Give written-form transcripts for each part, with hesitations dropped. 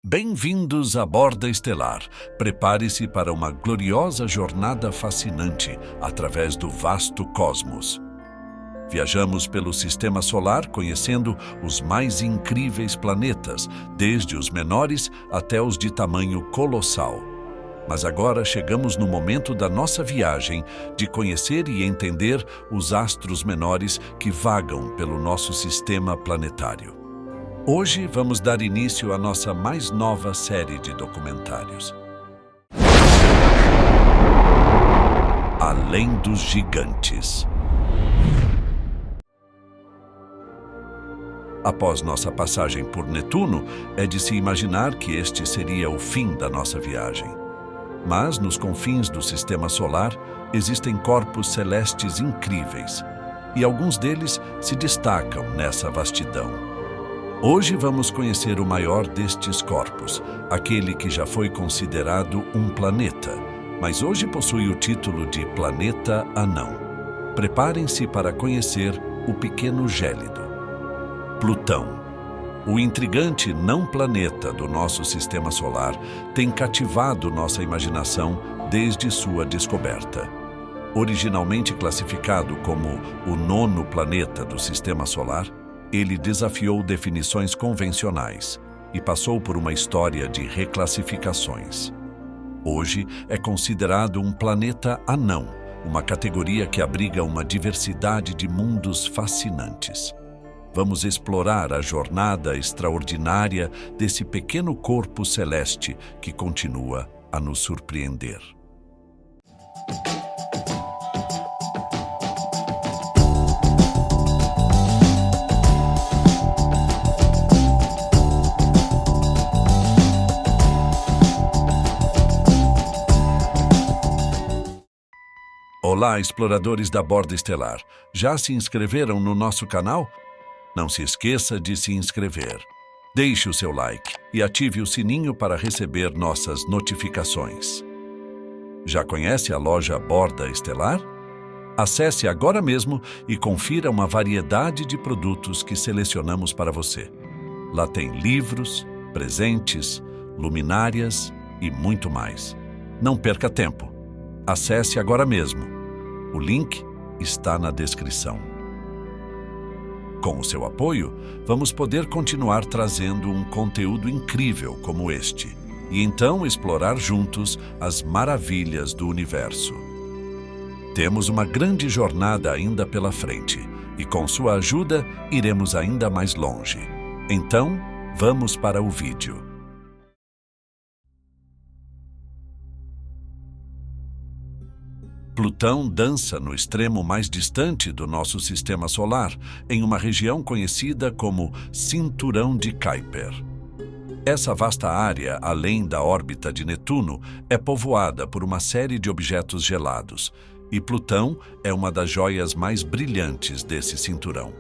Bem-vindos à Borda Estelar. Prepare-se para uma gloriosa jornada fascinante através do vasto cosmos. Viajamos pelo Sistema Solar conhecendo os mais incríveis planetas, desde os menores até os de tamanho colossal. Mas agora chegamos no momento da nossa viagem de conhecer e entender os astros menores que vagam pelo nosso sistema planetário. Hoje vamos dar início à nossa mais nova série de documentários. Além dos Gigantes. Após nossa passagem por Netuno, é de se imaginar que este seria o fim da nossa viagem. Mas, nos confins do Sistema Solar, existem corpos celestes incríveis, e alguns deles se destacam nessa vastidão. Hoje vamos conhecer o maior destes corpos, aquele que já foi considerado um planeta, mas hoje possui o título de Planeta Anão. Preparem-se para conhecer o pequeno gélido. Plutão. O intrigante não-planeta do nosso Sistema Solar tem cativado nossa imaginação desde sua descoberta. Originalmente classificado como o 9º planeta do Sistema Solar, ele desafiou definições convencionais e passou por uma história de reclassificações. Hoje é considerado um planeta anão, uma categoria que abriga uma diversidade de mundos fascinantes. Vamos explorar a jornada extraordinária desse pequeno corpo celeste que continua a nos surpreender. Olá, exploradores da Borda Estelar. Já se inscreveram no nosso canal? Não se esqueça de se inscrever. Deixe o seu like e ative o sininho para receber nossas notificações. Já conhece a loja Borda Estelar? Acesse agora mesmo e confira uma variedade de produtos que selecionamos para você. Lá tem livros, presentes, luminárias e muito mais. Não perca tempo. Acesse agora mesmo. O link está na descrição. Com o seu apoio, vamos poder continuar trazendo um conteúdo incrível como este, e então explorar juntos as maravilhas do universo. Temos uma grande jornada ainda pela frente, e com sua ajuda, iremos ainda mais longe. Então, vamos para o vídeo. Plutão dança no extremo mais distante do nosso Sistema Solar, em uma região conhecida como Cinturão de Kuiper. Essa vasta área, além da órbita de Netuno, é povoada por uma série de objetos gelados, e Plutão é uma das joias mais brilhantes desse cinturão.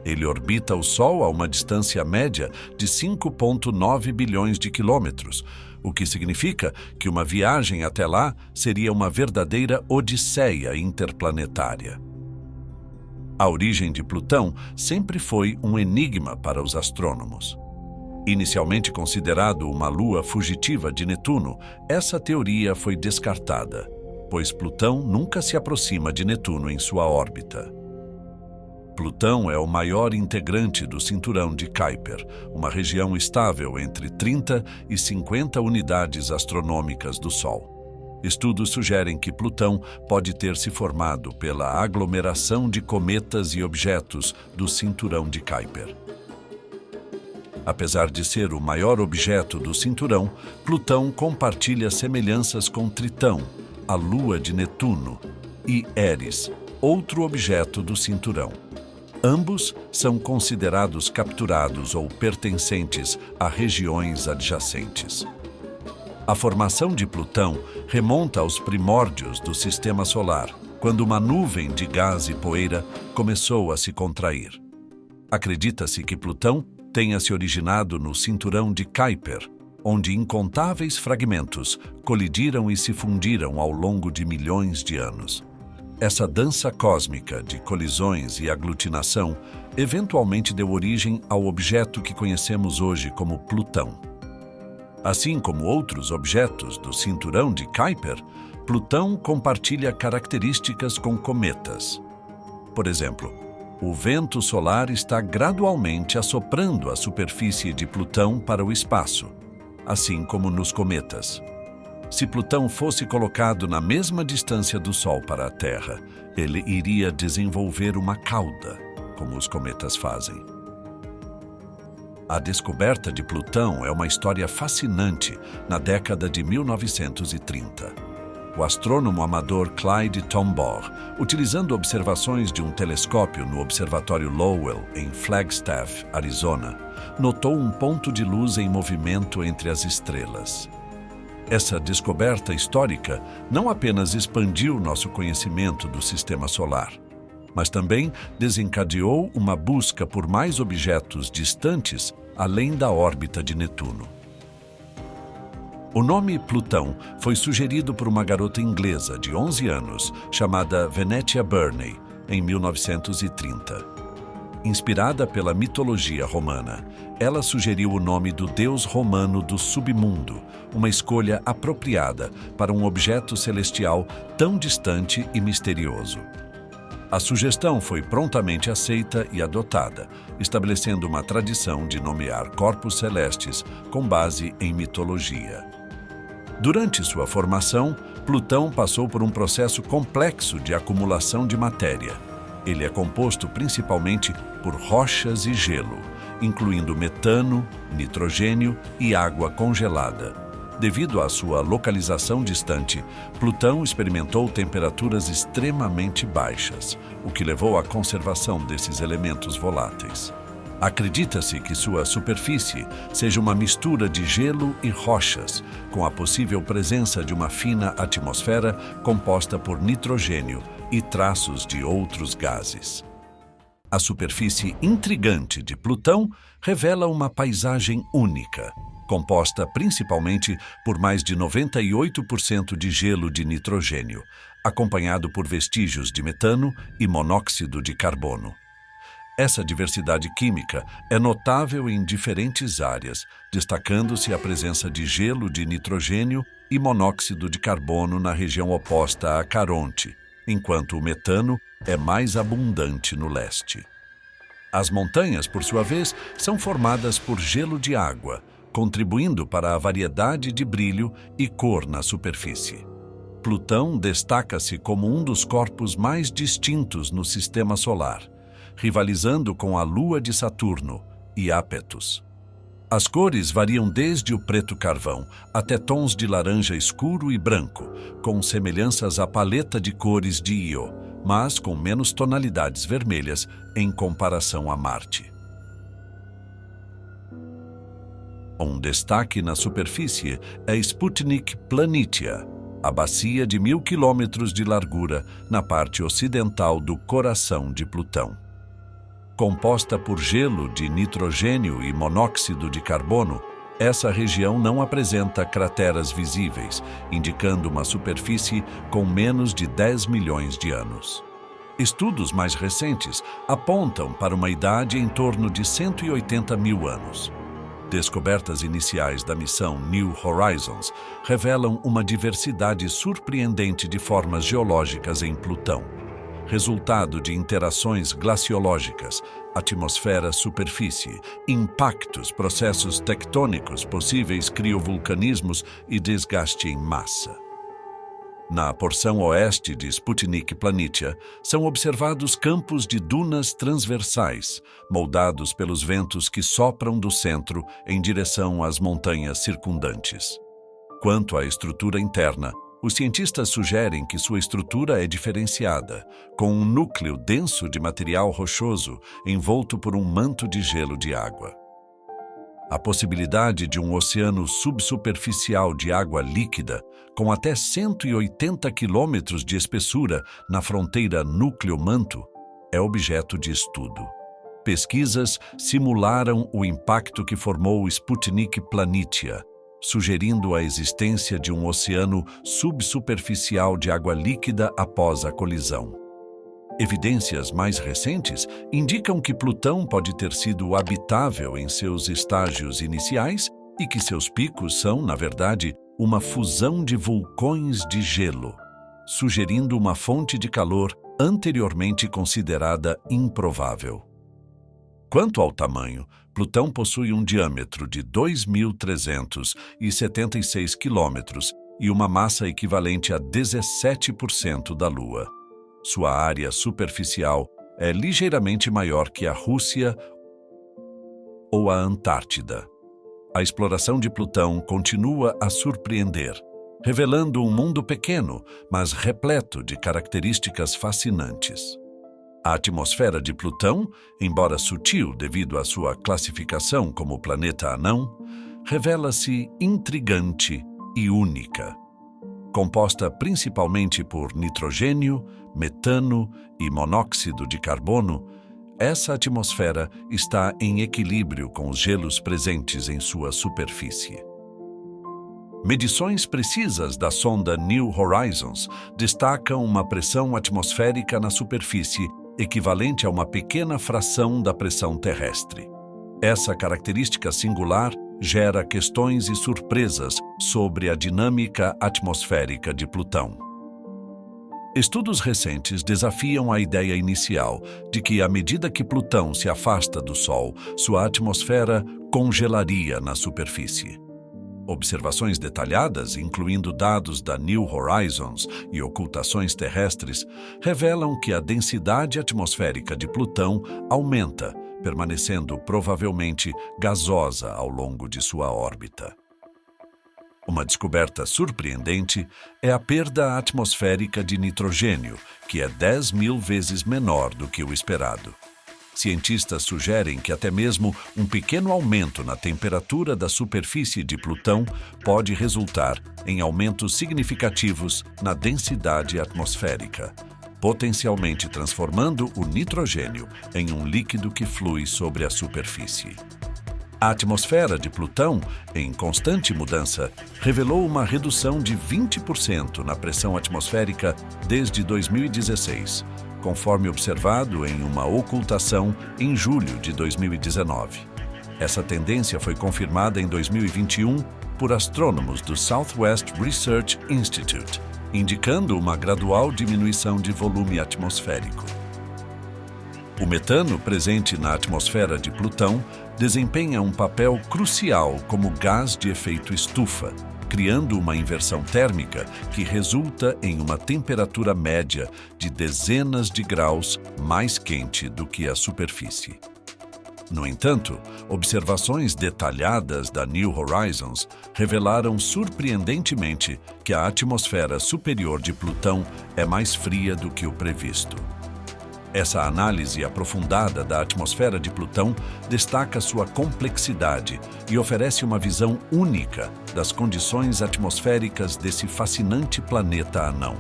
Ele orbita o Sol a uma distância média de 5,9 bilhões de quilômetros, o que significa que uma viagem até lá seria uma verdadeira odisseia interplanetária. A origem de Plutão sempre foi um enigma para os astrônomos. Inicialmente considerado uma lua fugitiva de Netuno, essa teoria foi descartada, pois Plutão nunca se aproxima de Netuno em sua órbita. Plutão é o maior integrante do Cinturão de Kuiper, uma região estável entre 30 e 50 unidades astronômicas do Sol. Estudos sugerem que Plutão pode ter se formado pela aglomeração de cometas e objetos do Cinturão de Kuiper. Apesar de ser o maior objeto do cinturão, Plutão compartilha semelhanças com Tritão, a lua de Netuno, e Eris, outro objeto do cinturão. Ambos são considerados capturados ou pertencentes a regiões adjacentes. A formação de Plutão remonta aos primórdios do Sistema Solar, quando uma nuvem de gás e poeira começou a se contrair. Acredita-se que Plutão tenha se originado no Cinturão de Kuiper, onde incontáveis fragmentos colidiram e se fundiram ao longo de milhões de anos. Essa dança cósmica de colisões e aglutinação eventualmente deu origem ao objeto que conhecemos hoje como Plutão. Assim como outros objetos do cinturão de Kuiper, Plutão compartilha características com cometas. Por exemplo, o vento solar está gradualmente assoprando a superfície de Plutão para o espaço, assim como nos cometas. Se Plutão fosse colocado na mesma distância do Sol para a Terra, ele iria desenvolver uma cauda, como os cometas fazem. A descoberta de Plutão é uma história fascinante na década de 1930. O astrônomo amador Clyde Tombaugh, utilizando observações de um telescópio no Observatório Lowell, em Flagstaff, Arizona, notou um ponto de luz em movimento entre as estrelas. Essa descoberta histórica não apenas expandiu nosso conhecimento do Sistema Solar, mas também desencadeou uma busca por mais objetos distantes além da órbita de Netuno. O nome Plutão foi sugerido por uma garota inglesa de 11 anos, chamada Venetia Burney, em 1930. Inspirada pela mitologia romana, ela sugeriu o nome do deus romano do submundo, uma escolha apropriada para um objeto celestial tão distante e misterioso. A sugestão foi prontamente aceita e adotada, estabelecendo uma tradição de nomear corpos celestes com base em mitologia. Durante sua formação, Plutão passou por um processo complexo de acumulação de matéria. Ele é composto principalmente por rochas e gelo, incluindo metano, nitrogênio e água congelada. Devido à sua localização distante, Plutão experimentou temperaturas extremamente baixas, o que levou à conservação desses elementos voláteis. Acredita-se que sua superfície seja uma mistura de gelo e rochas, com a possível presença de uma fina atmosfera composta por nitrogênio e traços de outros gases. A superfície intrigante de Plutão revela uma paisagem única, composta principalmente por mais de 98% de gelo de nitrogênio, acompanhado por vestígios de metano e monóxido de carbono. Essa diversidade química é notável em diferentes áreas, destacando-se a presença de gelo de nitrogênio e monóxido de carbono na região oposta a Caronte, enquanto o metano é mais abundante no leste. As montanhas, por sua vez, são formadas por gelo de água, contribuindo para a variedade de brilho e cor na superfície. Plutão destaca-se como um dos corpos mais distintos no Sistema Solar, rivalizando com a Lua de Saturno, Iapetus. As cores variam desde o preto carvão até tons de laranja escuro e branco, com semelhanças à paleta de cores de Io, mas com menos tonalidades vermelhas em comparação a Marte. Um destaque na superfície é Sputnik Planitia, a bacia de 1.000 quilômetros de largura na parte ocidental do coração de Plutão. Composta por gelo de nitrogênio e monóxido de carbono, essa região não apresenta crateras visíveis, indicando uma superfície com menos de 10 milhões de anos. Estudos mais recentes apontam para uma idade em torno de 180 mil anos. Descobertas iniciais da missão New Horizons revelam uma diversidade surpreendente de formas geológicas em Plutão, resultado de interações glaciológicas, atmosfera-superfície, impactos, processos tectônicos, possíveis criovulcanismos e desgaste em massa. Na porção oeste de Sputnik Planitia, são observados campos de dunas transversais, moldados pelos ventos que sopram do centro em direção às montanhas circundantes. Quanto à estrutura interna, os cientistas sugerem que sua estrutura é diferenciada, com um núcleo denso de material rochoso envolto por um manto de gelo de água. A possibilidade de um oceano subsuperficial de água líquida, com até 180 quilômetros de espessura na fronteira núcleo-manto, é objeto de estudo. Pesquisas simularam o impacto que formou o Sputnik Planitia, sugerindo a existência de um oceano subsuperficial de água líquida após a colisão. Evidências mais recentes indicam que Plutão pode ter sido habitável em seus estágios iniciais e que seus picos são, na verdade, uma fusão de vulcões de gelo, sugerindo uma fonte de calor anteriormente considerada improvável. Quanto ao tamanho, Plutão possui um diâmetro de 2.376 quilômetros e uma massa equivalente a 17% da Lua. Sua área superficial é ligeiramente maior que a Rússia ou a Antártida. A exploração de Plutão continua a surpreender, revelando um mundo pequeno, mas repleto de características fascinantes. A atmosfera de Plutão, embora sutil devido à sua classificação como planeta anão, revela-se intrigante e única. Composta principalmente por nitrogênio, metano e monóxido de carbono, essa atmosfera está em equilíbrio com os gelos presentes em sua superfície. Medições precisas da sonda New Horizons destacam uma pressão atmosférica na superfície equivalente a uma pequena fração da pressão terrestre. Essa característica singular gera questões e surpresas sobre a dinâmica atmosférica de Plutão. Estudos recentes desafiam a ideia inicial de que, à medida que Plutão se afasta do Sol, sua atmosfera congelaria na superfície. Observações detalhadas, incluindo dados da New Horizons e ocultações terrestres, revelam que a densidade atmosférica de Plutão aumenta, permanecendo provavelmente gasosa ao longo de sua órbita. Uma descoberta surpreendente é a perda atmosférica de nitrogênio, que é 10.000 vezes menor do que o esperado. Cientistas sugerem que até mesmo um pequeno aumento na temperatura da superfície de Plutão pode resultar em aumentos significativos na densidade atmosférica, potencialmente transformando o nitrogênio em um líquido que flui sobre a superfície. A atmosfera de Plutão, em constante mudança, revelou uma redução de 20% na pressão atmosférica desde 2016, conforme observado em uma ocultação em julho de 2019. Essa tendência foi confirmada em 2021 por astrônomos do Southwest Research Institute, indicando uma gradual diminuição de volume atmosférico. O metano presente na atmosfera de Plutão desempenha um papel crucial como gás de efeito estufa, criando uma inversão térmica que resulta em uma temperatura média de dezenas de graus mais quente do que a superfície. No entanto, observações detalhadas da New Horizons revelaram surpreendentemente que a atmosfera superior de Plutão é mais fria do que o previsto. Essa análise aprofundada da atmosfera de Plutão destaca sua complexidade e oferece uma visão única das condições atmosféricas desse fascinante planeta anão.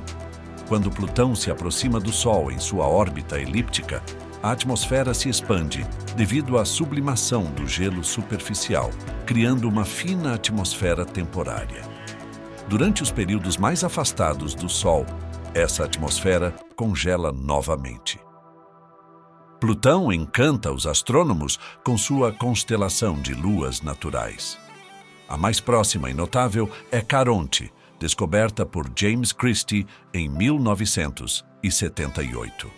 Quando Plutão se aproxima do Sol em sua órbita elíptica, a atmosfera se expande devido à sublimação do gelo superficial, criando uma fina atmosfera temporária. Durante os períodos mais afastados do Sol, essa atmosfera congela novamente. Plutão encanta os astrônomos com sua constelação de luas naturais. A mais próxima e notável é Caronte, descoberta por James Christie em 1978.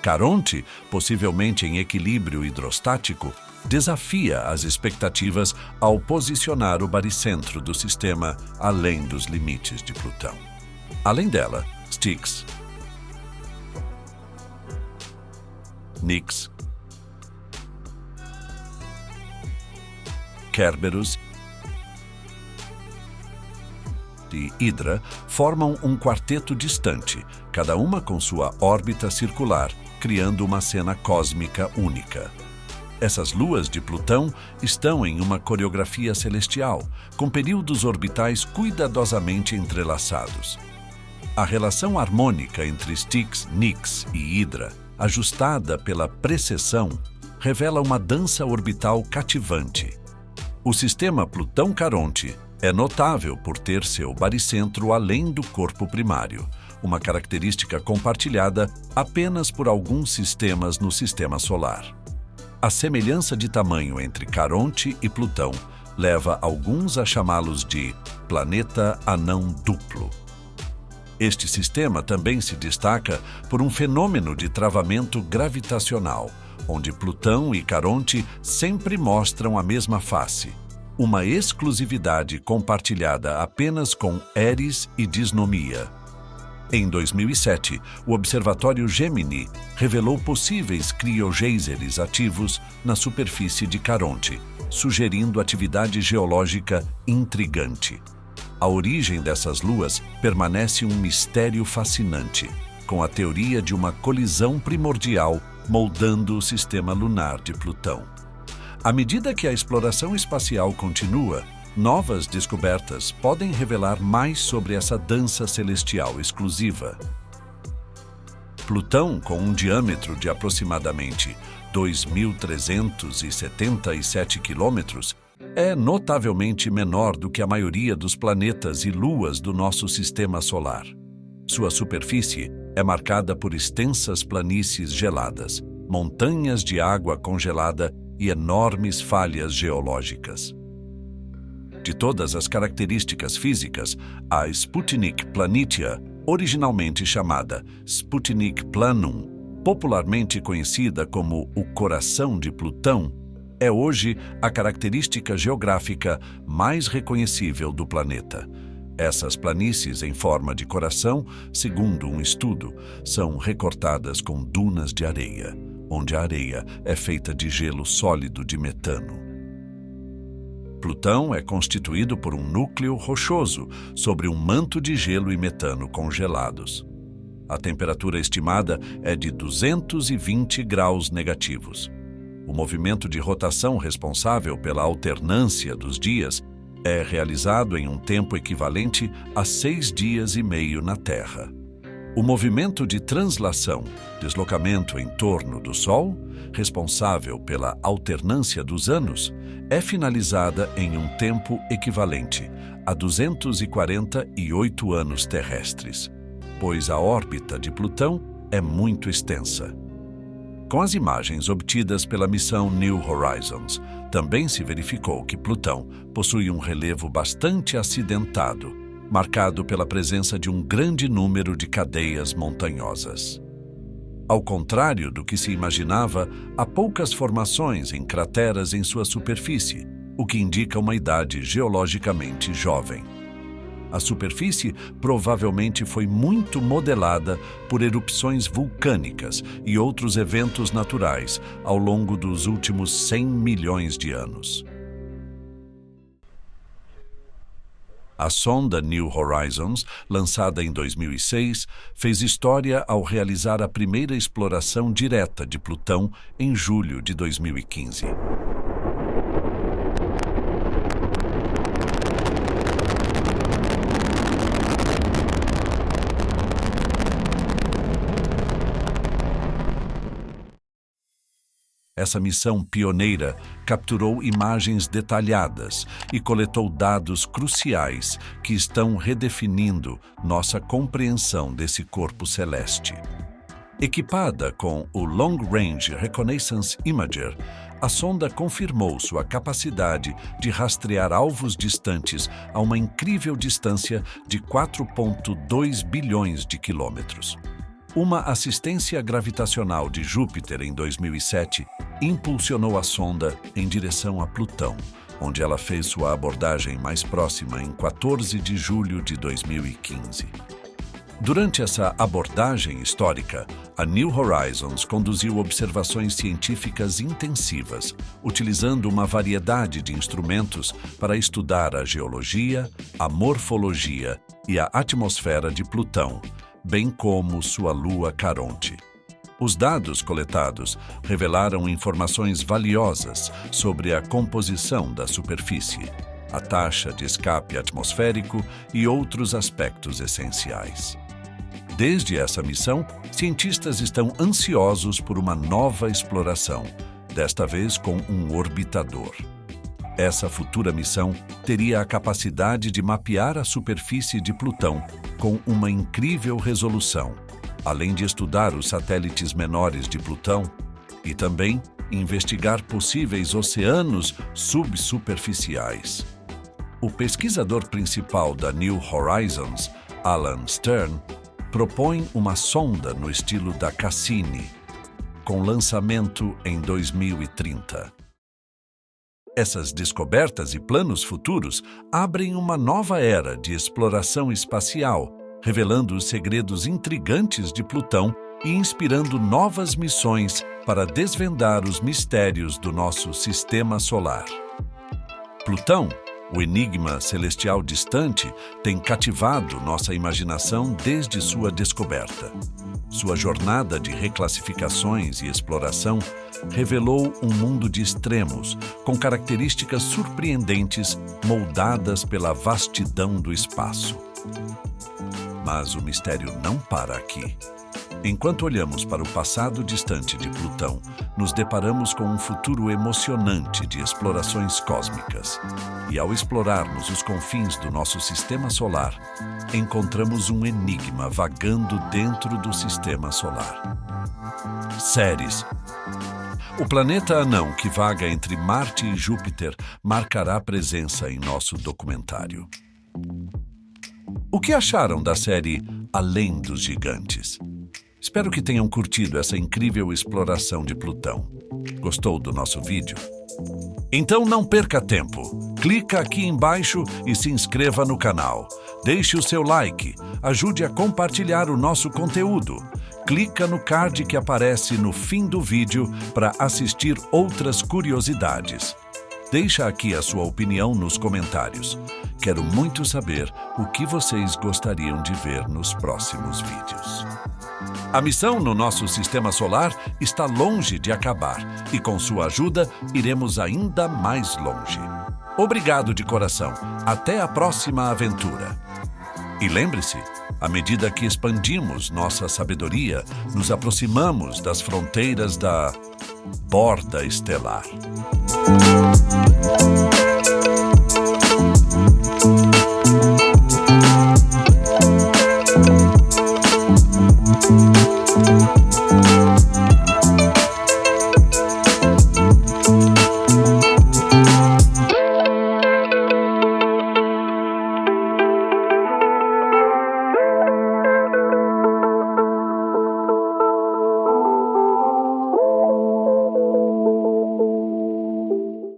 Caronte, possivelmente em equilíbrio hidrostático, desafia as expectativas ao posicionar o baricentro do sistema além dos limites de Plutão. Além dela, Styx, Nix, Kerberos e Hidra formam um quarteto distante, cada uma com sua órbita circular, criando uma cena cósmica única. Essas luas de Plutão estão em uma coreografia celestial, com períodos orbitais cuidadosamente entrelaçados. A relação harmônica entre Styx, Nix e Hidra, ajustada pela precessão, revela uma dança orbital cativante. O sistema Plutão-Caronte é notável por ter seu baricentro além do corpo primário, uma característica compartilhada apenas por alguns sistemas no Sistema Solar. A semelhança de tamanho entre Caronte e Plutão leva alguns a chamá-los de planeta anão duplo. Este sistema também se destaca por um fenômeno de travamento gravitacional, onde Plutão e Caronte sempre mostram a mesma face, uma exclusividade compartilhada apenas com Eris e Disnomia. Em 2007, o Observatório Gemini revelou possíveis criogéiseres ativos na superfície de Caronte, sugerindo atividade geológica intrigante. A origem dessas luas permanece um mistério fascinante, com a teoria de uma colisão primordial moldando o sistema lunar de Plutão. À medida que a exploração espacial continua, novas descobertas podem revelar mais sobre essa dança celestial exclusiva. Plutão, com um diâmetro de aproximadamente 2.377 quilômetros, é notavelmente menor do que a maioria dos planetas e luas do nosso sistema solar. Sua superfície é marcada por extensas planícies geladas, montanhas de água congelada e enormes falhas geológicas. De todas as características físicas, a Sputnik Planitia, originalmente chamada Sputnik Planum, popularmente conhecida como o coração de Plutão, é hoje a característica geográfica mais reconhecível do planeta. Essas planícies em forma de coração, segundo um estudo, são recortadas com dunas de areia, onde a areia é feita de gelo sólido de metano. Plutão é constituído por um núcleo rochoso sobre um manto de gelo e metano congelados. A temperatura estimada é de 220 graus negativos. O movimento de rotação responsável pela alternância dos dias é realizado em um tempo equivalente a 6 dias e meio na Terra. O movimento de translação, deslocamento em torno do Sol, responsável pela alternância dos anos, é finalizada em um tempo equivalente a 248 anos terrestres, pois a órbita de Plutão é muito extensa. Com as imagens obtidas pela missão New Horizons, também se verificou que Plutão possui um relevo bastante acidentado, marcado pela presença de um grande número de cadeias montanhosas. Ao contrário do que se imaginava, há poucas formações em crateras em sua superfície, o que indica uma idade geologicamente jovem. A superfície provavelmente foi muito modelada por erupções vulcânicas e outros eventos naturais ao longo dos últimos 100 milhões de anos. A sonda New Horizons, lançada em 2006, fez história ao realizar a primeira exploração direta de Plutão em julho de 2015. Essa missão pioneira capturou imagens detalhadas e coletou dados cruciais que estão redefinindo nossa compreensão desse corpo celeste. Equipada com o Long Range Reconnaissance Imager, a sonda confirmou sua capacidade de rastrear alvos distantes a uma incrível distância de 4,2 bilhões de quilômetros. Uma assistência gravitacional de Júpiter em 2007 impulsionou a sonda em direção a Plutão, onde ela fez sua abordagem mais próxima em 14 de julho de 2015. Durante essa abordagem histórica, a New Horizons conduziu observações científicas intensivas, utilizando uma variedade de instrumentos para estudar a geologia, a morfologia e a atmosfera de Plutão, bem como sua lua Caronte. Os dados coletados revelaram informações valiosas sobre a composição da superfície, a taxa de escape atmosférico e outros aspectos essenciais. Desde essa missão, cientistas estão ansiosos por uma nova exploração, desta vez com um orbitador. Essa futura missão teria a capacidade de mapear a superfície de Plutão com uma incrível resolução, além de estudar os satélites menores de Plutão e também e investigar possíveis oceanos subsuperficiais. O pesquisador principal da New Horizons, Alan Stern, propõe uma sonda no estilo da Cassini, com lançamento em 2030. Essas descobertas e planos futuros abrem uma nova era de exploração espacial, revelando os segredos intrigantes de Plutão e inspirando novas missões para desvendar os mistérios do nosso sistema solar. Plutão, o enigma celestial distante, tem cativado nossa imaginação desde sua descoberta. Sua jornada de reclassificações e exploração revelou um mundo de extremos, com características surpreendentes moldadas pela vastidão do espaço. Mas o mistério não para aqui. Enquanto olhamos para o passado distante de Plutão, nos deparamos com um futuro emocionante de explorações cósmicas. E ao explorarmos os confins do nosso sistema solar, encontramos um enigma vagando dentro do sistema solar. Ceres. O planeta anão que vaga entre Marte e Júpiter marcará presença em nosso documentário. O que acharam da série Além dos Gigantes? Espero que tenham curtido essa incrível exploração de Plutão. Gostou do nosso vídeo? Então não perca tempo. Clica aqui embaixo e se inscreva no canal. Deixe o seu like. Ajude a compartilhar o nosso conteúdo. Clica no card que aparece no fim do vídeo para assistir outras curiosidades. Deixa aqui a sua opinião nos comentários. Quero muito saber o que vocês gostariam de ver nos próximos vídeos. A missão no nosso sistema solar está longe de acabar e com sua ajuda iremos ainda mais longe. Obrigado de coração. Até a próxima aventura. E lembre-se, à medida que expandimos nossa sabedoria, nos aproximamos das fronteiras da borda estelar.